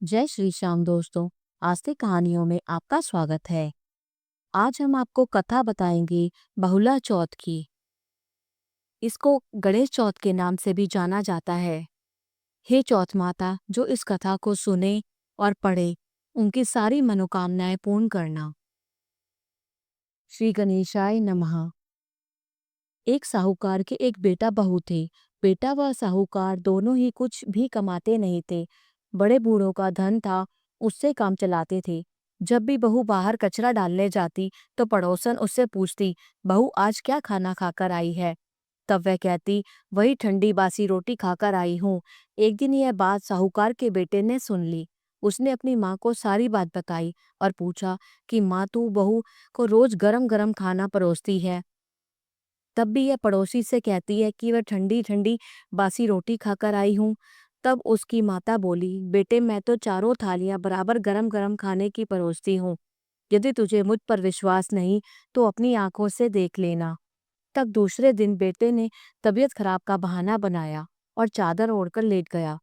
जय श्री श्याम दोस्तों। आस्तिक कहानियों में आपका स्वागत है। आज हम आपको कथा बताएंगे बहुला चौथ की। इसको गणेश चौथ के नाम से भी जाना जाता है। हे चौथ माता, जो इस कथा को सुने और पढ़े उनकी सारी मनोकामनाएं पूर्ण करना। श्री गणेशाय नमः। एक साहूकार के एक बेटा बहू थे। बेटा व साहूकार दोनों ही कुछ भी कमाते नहीं थे। बड़े बूढ़ों का धन था, उससे काम चलाते थे। जब भी बहू बाहर कचरा डालने जाती तो पड़ोसन उससे पूछती, बहू आज क्या खाना खाकर आई है? तब वह कहती, वही ठंडी बासी रोटी खाकर आई हूँ। एक दिन यह बात साहूकार के बेटे ने सुन ली। उसने अपनी माँ को सारी बात बताई और पूछा कि माँ, तू बहू को रोज गरम गरम खाना परोसती है, तब भी यह पड़ोसी से कहती है कि वह ठंडी ठंडी बासी रोटी खाकर आई हूँ। तब उसकी माता बोली, बेटे मैं तो चारों थालियां बराबर गरम गरम खाने की परोसती हूँ। यदि तुझे मुझ पर विश्वास नहीं तो अपनी आंखों से देख लेना। तब दूसरे दिन बेटे ने तबीयत खराब का बहाना बनाया और चादर ओढ़कर लेट गया।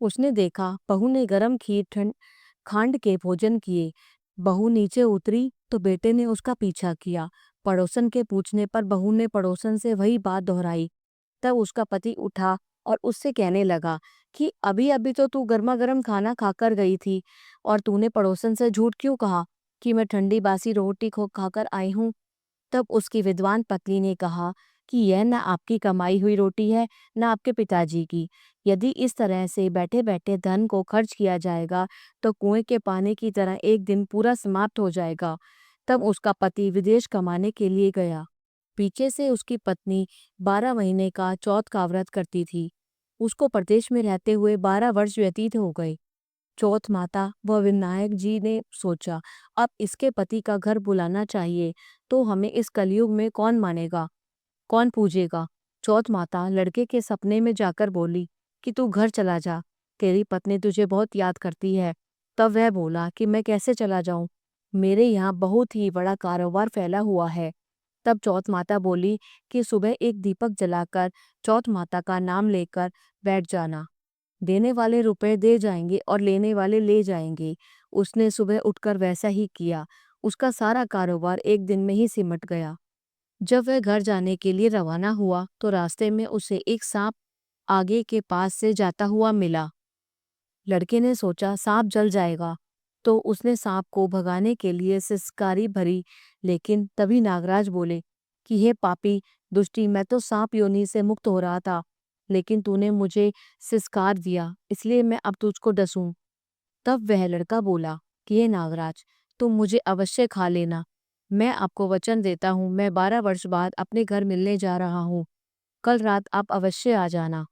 उसने देखा बहू ने गरम खीर ठंड खांड के भोजन किए। बहू नीचे उतरी तो बेटे ने उसका पीछा किया। पड़ोसन के पूछने पर बहू ने पड़ोसन से वही बात दोहराई। तब उसका पति उठा और उससे कहने लगा कि अभी अभी तो तू गर्मा गर्म खाना खाकर गई थी, और तूने पड़ोसन से झूठ क्यों कहा कि मैं ठंडी बासी रोटी खो खाकर आई हूँ? तब उसकी विद्वान पत्नी ने कहा कि यह न आपकी कमाई हुई रोटी है, न आपके पिताजी की। यदि इस तरह से बैठे बैठे धन को खर्च किया जाएगा तो कुएं के पानी की तरह एक दिन पूरा समाप्त हो जाएगा। तब उसका पति विदेश कमाने के लिए गया। पीछे से उसकी पत्नी 12 महीने का चौथ का व्रत करती थी। उसको प्रदेश में रहते हुए 12 वर्ष व्यतीत हो गए। चौथ माता व विनायक जी ने सोचा, अब इसके पति का घर बुलाना चाहिए, तो हमें इस कलयुग में कौन मानेगा, कौन पूजेगा। चौथ माता लड़के के सपने में जाकर बोली कि तू घर चला जा, तेरी पत्नी तुझे बहुत याद करती है। तब वह बोला कि मैं कैसे चला जाऊं, मेरे यहाँ बहुत ही बड़ा कारोबार फैला हुआ है। तब चौथ माता बोली कि सुबह एक दीपक जलाकर चौथ माता का नाम लेकर बैठ जाना। देने वाले रुपए दे जाएंगे और लेने वाले ले जाएंगे। उसने सुबह उठकर वैसा ही किया। उसका सारा कारोबार एक दिन में ही सिमट गया। जब वह घर जाने के लिए रवाना हुआ तो रास्ते में उसे एक सांप आगे के पास से जाता हुआ मिला। लड़के ने सोचा सांप जल जाएगा, तो उसने सांप को भगाने के लिए सिसकारी भरी। लेकिन तभी नागराज बोले कि हे पापी दुष्टी, मैं तो सांप योनि से मुक्त हो रहा था, लेकिन तूने मुझे सिसकार दिया, इसलिए मैं अब तुझको डसूं। तब वह लड़का बोला कि हे नागराज, तुम मुझे अवश्य खा लेना। मैं आपको वचन देता हूँ, मैं 12 वर्ष बाद अपने घर मिलने जा रहा हूँ। कल रात आप अवश्य आ जाना।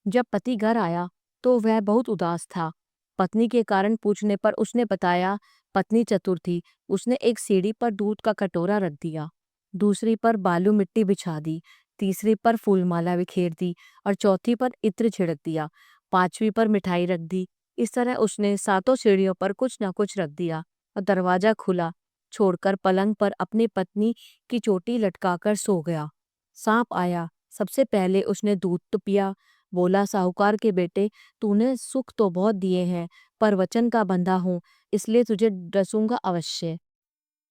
जब पति घर आया तो वह बहुत उदास था। पत्नी के कारण पूछने पर उसने बताया, पत्नी चतुर थी। उसने एक सीढ़ी पर दूध का कटोरा रख दिया, दूसरी पर बालू मिट्टी बिछा दी, तीसरी पर फूलमाला बिखेर दी और चौथी पर इत्र छिड़क दिया, पांचवी पर मिठाई रख दी। इस तरह उसने सातों सीढ़ियों पर कुछ न कुछ रख दिया और दरवाजा खुला छोड़कर पलंग पर अपनी पत्नी की चोटी लटकाकर सो गया। सांप आया, सबसे पहले उसने दूध तो पिया। बोला, साहूकार के बेटे, तूने सुख तो बहुत दिए हैं, पर वचन का बंधा हूं, इसलिए तुझे डसूंगा अवश्य।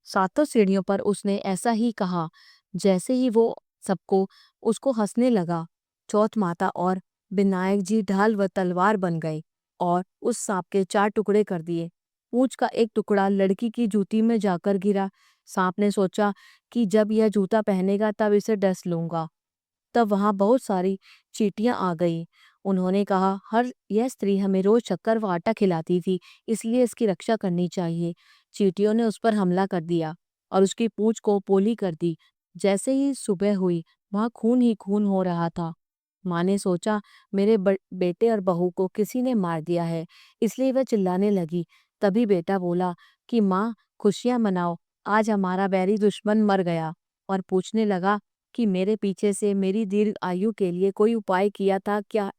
सातों सीढ़ियों पर उसने ऐसा ही कहा। जैसे ही वो सबको उसको हंसने लगा, चौथ माता और विनायक जी ढाल व तलवार बन गए और उस सांप के 4 टुकड़े कर दिए। पूंछ का एक टुकड़ा लड़की की जूती में जाकर गिरा। सांप ने सोचा कि जब यह जूता पहनेगा तब इसे डस लूंगा। तब वहां बहुत सारी चींटियां आ गई। उन्होंने कहा, हर यह स्त्री हमें रोज शक्कर व आटा खिलाती थी, इसलिए इसकी रक्षा करनी चाहिए। चींटियों ने उस पर हमला कर दिया और उसकी पूंछ को पोली कर दी। जैसे ही सुबह हुई वहां खून ही खून हो रहा था। माँ ने सोचा, मेरे बेटे और बहू को किसी ने मार दिया है, इसलिए वह चिल्लाने लगी। तभी बेटा बोला कि माँ, खुशियां मनाओ, आज हमारा बैरी दुश्मन मर गया। और पूछने लगा कि मेरे पीछे से मेरी दीर्घ आयु के लिए कोई उपाय किया था क्या?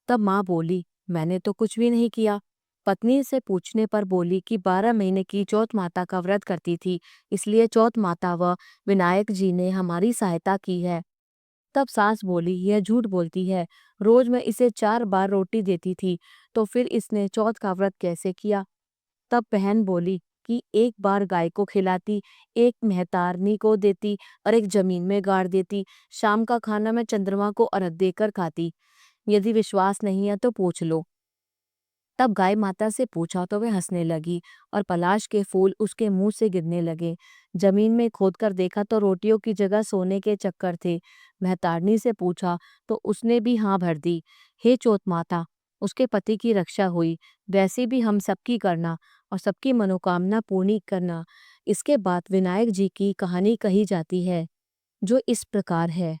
तब माँ बोली, मैंने तो कुछ भी नहीं किया। पत्नी से पूछने पर बोली कि 12 महीने की चौथ माता का व्रत करती थी, इसलिए चौथ माता व विनायक जी ने हमारी सहायता की है। तब सास बोली, यह झूठ बोलती है, रोज मैं इसे 4 बार रोटी देती थी, तो फिर इसने चौथ का व्रत कैसे किया? तब बहन बोली कि एक बार गाय को खिलाती, एक मेहतारनी को देती और एक जमीन में गाड़ देती। शाम का खाना मैं चंद्रमा को अर्घ्य देकर खाती। यदि विश्वास नहीं है तो पूछ लो। तब गाय माता से पूछा तो वह हंसने लगी और पलाश के फूल उसके मुंह से गिरने लगे। जमीन में खोदकर देखा तो रोटियों की जगह सोने के चक्कर थे। मेहतारनी से पूछा तो उसने भी हाँ भर दी। हे चौथ माता, उसके पति की रक्षा हुई, वैसे भी हम सबकी करना और सबकी मनोकामना पूर्ण करना। इसके बाद विनायक जी की कहानी कही जाती है, जो इस प्रकार है।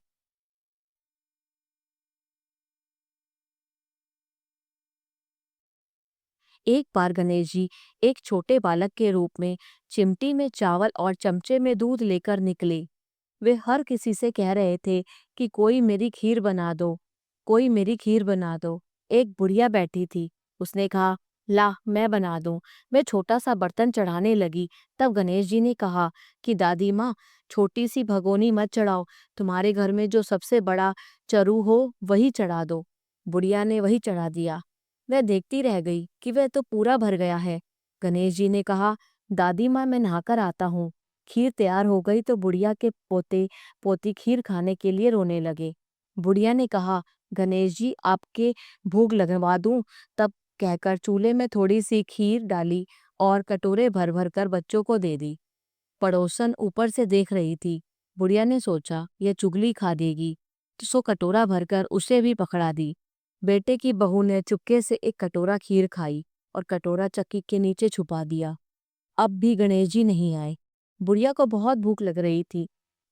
एक बार गणेश जी एक छोटे बालक के रूप में चिमटी में चावल और चमचे में दूध लेकर निकले। वे हर किसी से कह रहे थे कि कोई मेरी खीर बना दो, कोई मेरी खीर बना दो। एक बुढ़िया बैठी थी, उसने कहा, ला मैं बना दूं। मैं छोटा सा बर्तन चढ़ाने लगी, तब गणेश जी ने कहा कि दादी माँ, छोटी सी भगोनी मत चढ़ाओ, तुम्हारे घर में जो सबसे बड़ा चरू हो वही चढ़ा दो। बुढ़िया ने वही चढ़ा दिया। वह देखती रह गई कि वह तो पूरा भर गया है। गणेश जी ने कहा, दादी माँ मैं नहाकर आता हूँ। खीर तैयार हो गई तो बुढ़िया के पोते पोती खीर खाने के लिए रोने लगे। बुढ़िया ने कहा, गणेश जी आपके भोग लगवा दूं? तब कहकर चूल्हे में थोड़ी सी खीर डाली और कटोरे भर भर कर बच्चों को दे दी। पड़ोसन ऊपर से देख रही थी। बुढ़िया ने सोचा यह चुगली खा देगी, तो सो कटोरा भरकर उसे भी पकड़ा दी। बेटे की बहू ने चुपके से एक कटोरा खीर खाई और कटोरा चक्की के नीचे छुपा दिया। अब भी गणेश जी नहीं आए। बुढ़िया को बहुत भूख लग रही थी।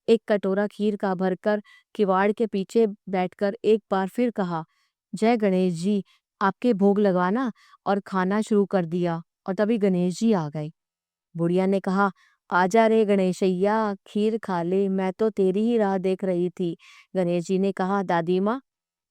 एक कटोरा खीर का भरकर किवाड़ के पीछे बैठकर एक बार फिर कहा, जय गणेश जी, आपके भोग लगाना, और खाना शुरू कर दिया। और तभी गणेश जी आ गए। बुढ़िया ने कहा, आजा रे गणेशैया, खीर खा ले, मैं तो तेरी ही राह देख रही थी। गणेश जी ने कहा, दादी माँ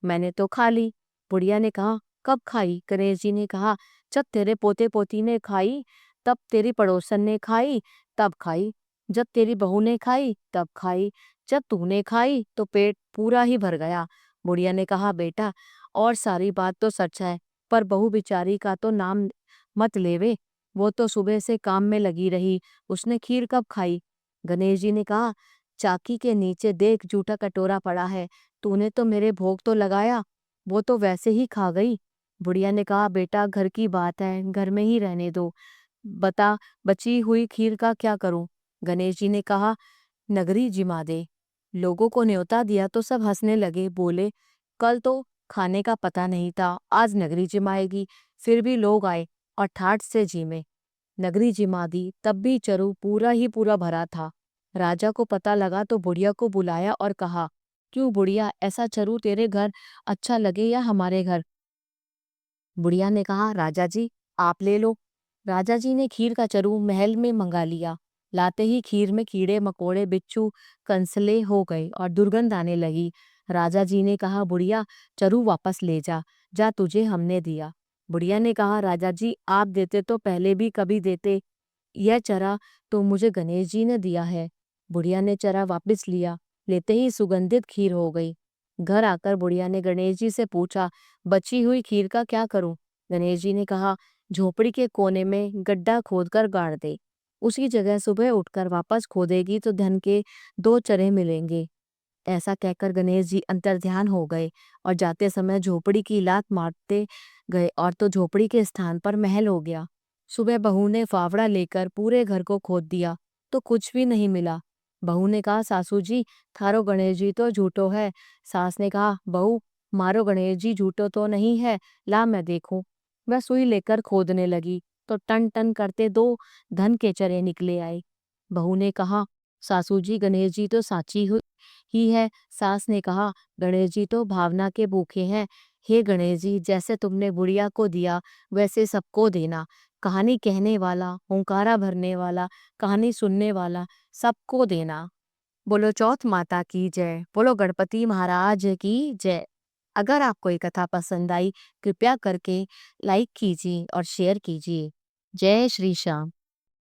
मैंने तो खा ली। बुढ़िया ने कहा, कब खाई? गणेश जी ने कहा, जब तेरे पोते पोती ने खाई, तब तेरी पड़ोसन ने खाई, तब खाई, जब तेरी बहू ने खाई तब खाई, जब तूने खाई तो पेट पूरा ही भर गया। बुढ़िया ने कहा, बेटा और सारी बात तो सच है, पर बहू बेचारी का तो नाम मत लेवे। वो तो सुबह से काम में लगी रही, उसने खीर कब खाई? गणेश जी ने कहा, चाकी के नीचे देख जूठा कटोरा पड़ा है, तूने तो मेरे भोग तो लगाया, वो तो वैसे ही खा गई। बुढ़िया ने कहा, बेटा घर की बात है, घर में ही रहने दो। बता, बची हुई खीर का क्या करूं? गणेश जी ने कहा, नगरी जिमा दे। लोगों को न्योता दिया तो सब हंसने लगे, बोले, कल तो खाने का पता नहीं था, आज नगरी जिमाएगी। फिर भी लोग आए और ठाठ से जिमे। नगरी जिमा दी, तब भी चरु पूरा ही पूरा भरा था। राजा को पता लगा तो बुढ़िया को बुलाया और कहा, क्यों बुढ़िया, ऐसा चरु तेरे घर अच्छा लगे या हमारे घर? बुढ़िया ने कहा, राजा जी आप ले लो। राजा जी ने खीर का चरू महल में मंगा लिया। लाते ही खीर में कीड़े मकोड़े बिच्छू कंसले हो गए और दुर्गंध आने लगी। राजा जी ने कहा, बुढ़िया चरू वापस ले जा, जा तुझे हमने दिया। बुढ़िया ने कहा, राजा जी आप देते तो पहले भी कभी देते, यह चरा तो मुझे गणेश जी ने दिया है। बुढ़िया ने चरा वापस लिया, लेते ही सुगंधित खीर हो गई। घर आकर बुढ़िया ने गणेश जी से पूछा, बची हुई खीर का क्या करूं? गणेश जी ने कहा, झोपड़ी के कोने में गड्ढा खोदकर गाड़ दे। उसी जगह सुबह उठकर वापस खोदेगी तो धन के 2 चरे मिलेंगे। ऐसा कहकर गणेश जी अंतर्ध्यान हो गए और जाते समय झोपड़ी की लात मारते गए और तो झोपड़ी के स्थान पर महल हो गया। सुबह बहू ने फावड़ा लेकर पूरे घर को खोद दिया तो कुछ भी नहीं मिला। बहू ने कहा, सासू जी थारो गणेश जी तो झूठो है। सास ने कहा, बहू मारो गणेश जी झूठो तो नहीं है, ला मैं देखूं। वह सुई लेकर खोदने लगी तो टन टन करते 2 धन के चरे निकले आए। बहू ने कहा, सासू जी गणेश जी तो साची ही है। सास ने कहा, गणेश जी तो भावना के भूखे हैं। हे गणेश जी, जैसे तुमने बुढ़िया को दिया वैसे सबको देना। कहानी कहने वाला, हुंकारा भरने वाला, कहानी सुनने वाला, सबको देना। बोलो चौथ माता की जय, बोलो गणपति महाराज की जय। अगर आपको ये कथा पसंद आई, कृपया करके लाइक कीजिए और शेयर कीजिए। जय श्री श्याम।